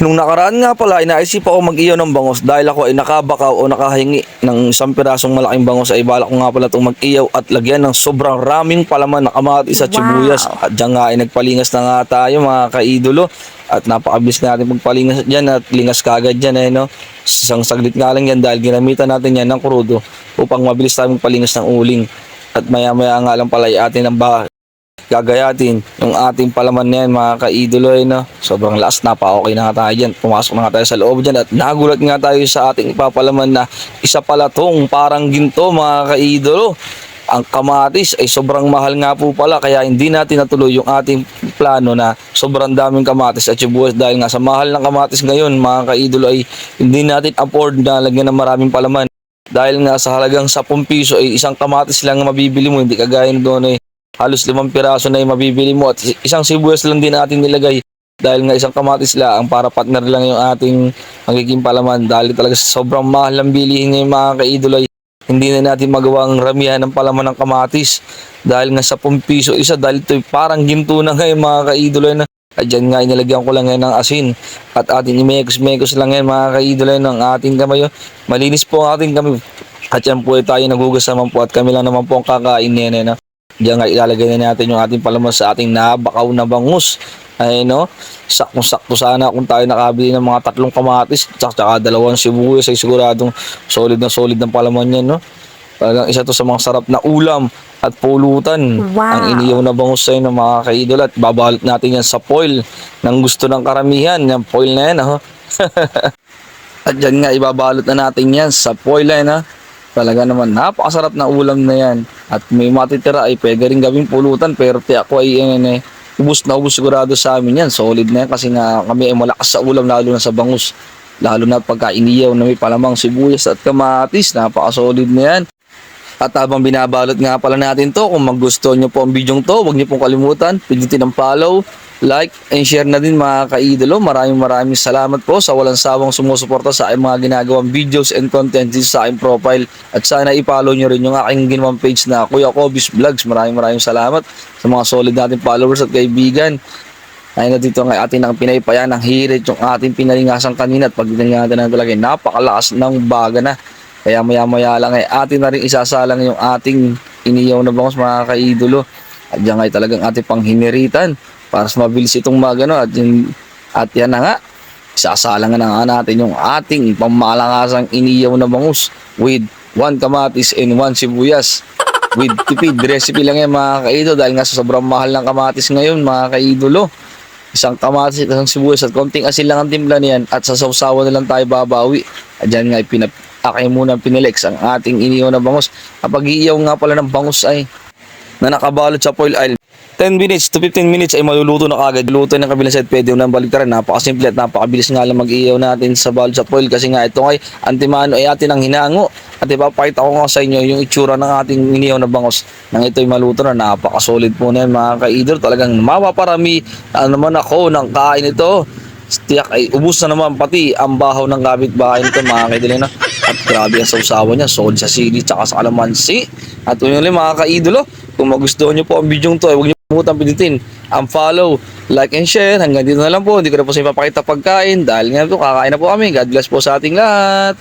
Nung nakaraan nga pala, inaisip ako mag-iyaw ng bangos dahil ako ay nakabakaw o nakahingi ng isang pirasong malaking bangos ay balak ko nga pala itong mag-iyaw at lagyan ng sobrang raming palaman na kamatis at sibuyas. At diyan nga ay nagpalingas na nga tayo mga kaidolo at napakabilis natin magpalingas dyan at lingas kagad dyan no. Isang saglit nga lang yan dahil ginamitan natin yan ng krudo upang mabilis tayo magpalingas ng uling. At maya maya nga lang pala ay atin ang gagayatin yung ating palaman na yan mga kaidolo no. Sobrang lakas na pa okay na nga tayo dyan. Pumasok na nga tayo sa loob dyan at nagulat nga tayo sa ating ipapalaman na isa pala tong parang ginto mga kaidolo. Ang kamatis ay sobrang mahal nga po pala kaya hindi natin natuloy yung ating plano na sobrang daming kamatis at sibuyas dahil nga sa mahal ng kamatis ngayon mga kaidolo ay hindi natin afford na lagyan ng maraming palaman. Dahil nga sa halagang 10 piso ay isang kamatis lang ang mabibili mo, hindi kagaya doon halos 5 piraso na yung mabibili mo at isang sibuyas lang din natin nilagay dahil nga isang kamatis lang para partner lang yung ating magiging palaman dahil talaga sobrang mahal ang bilihin ngayon mga kaidolo ay hindi na natin magawang ramihan ng palaman ng kamatis dahil nga 10 piso isa dahil ito parang ginto na ngayon mga kaidolo na at dyan nga inilagyan ko lang ngayon ng asin at ating imekos-mekos lang ngayon mga kaidolo ng ating kamay malinis po ang ating kamay at yan po tayo nagugas naman po at kami lang naman po ang kakain na diyan nga ilalagay na natin yung ating palaman sa ating nabakaw na bangus. Ay no, sakto sana kung tayo nakabili ng mga 3 kamatis tsaka 2 sibuyas ay siguradong solid ng palaman yan no. Talagang isa to sa mga sarap na ulam at pulutan. Ang iniyaw na bangus ay ng mga kaidol at babalot natin yan sa foil ng gusto ng karamihan. Yung foil na yan At dyan nga ibabalot na natin yan sa foil na talaga naman napakasarap na ulam na yan at may matitira ay pwede rin gawing pulutan pero ako ay ubus na ubus sigurado sa amin yan solid na yan kasi nga kami ay malakas sa ulam lalo na sa bangus lalo na pagka iniyaw na may palamang sibuyas at kamatis napakasolid na yan. At habang binabalot nga pala natin to, kung magustuhan nyo po ang video to, huwag nyo pong kalimutan, pindutin ang follow, like, and share na din mga kaidolo. Maraming salamat po sa walang sawang sumusuporta sa aking mga ginagawang videos and content dito sa aking profile. At sana i-follow nyo rin yung aking ginawang page na Kuya Kobis Vlogs. Maraming salamat sa mga solid natin followers at kaibigan. Ay na dito nga atin ang pinaypaya ng hirit yung ating pinalingasan kanina at pagdinangatan na talaga napakalakas ng baga na. Kaya maya lang ay atin na rin isasalang yung ating iniyaw na bangus mga kaidolo. At yan ay talagang ating panghiniritan para mas mabilis itong magano at yan na nga. Isasalangan na nga natin yung ating pamalangasang iniyaw na bangus with 1 kamatis and 1 sibuyas. With tipid recipe lang yan mga kaidolo dahil nga sa sobrang mahal ng kamatis ngayon mga kaidolo. Isang kamatis at isang sibuyas at konting asin lang ang timpla niyan at sa sausawan na lang tayo babawi. At yan nga ay muna pinilex ang ating iniyaw na bangus. Kapag iiyaw nga pala ng bangus ay na nakabalot sa foil ay 10 minutes to 15 minutes ay maluluto na kagad. Luto ng kabilang side pwede nang baliktaran. Napakasimple at napakabilis nga lang mag-iiyaw natin sa balot sa foil kasi nga ito ay antimano ay atin ang hinango. At ipapakita ko nga sa inyo yung itsura ng ating iniyaw na bangus nang ito'y maluto na. Napakasolid po na yan mga kaidol. Talagang mapaparami naman ako ng kain ito. Tiyak ay ubus na naman pati ang bahaw ng kapitbahay nito mga kaidol na. At grabe ang sausawan niya, solid sa sili tsaka sa kalamansi. At yun ulit mga kaidolo, kung magustuhan nyo po ang video nito, huwag nyo kalimutan pindutin ang follow, like and share. Hanggang dito na lang po, hindi ko na po sa ipapakita pagkain dahil nga po kakain na po kami. God bless po sa ating lahat.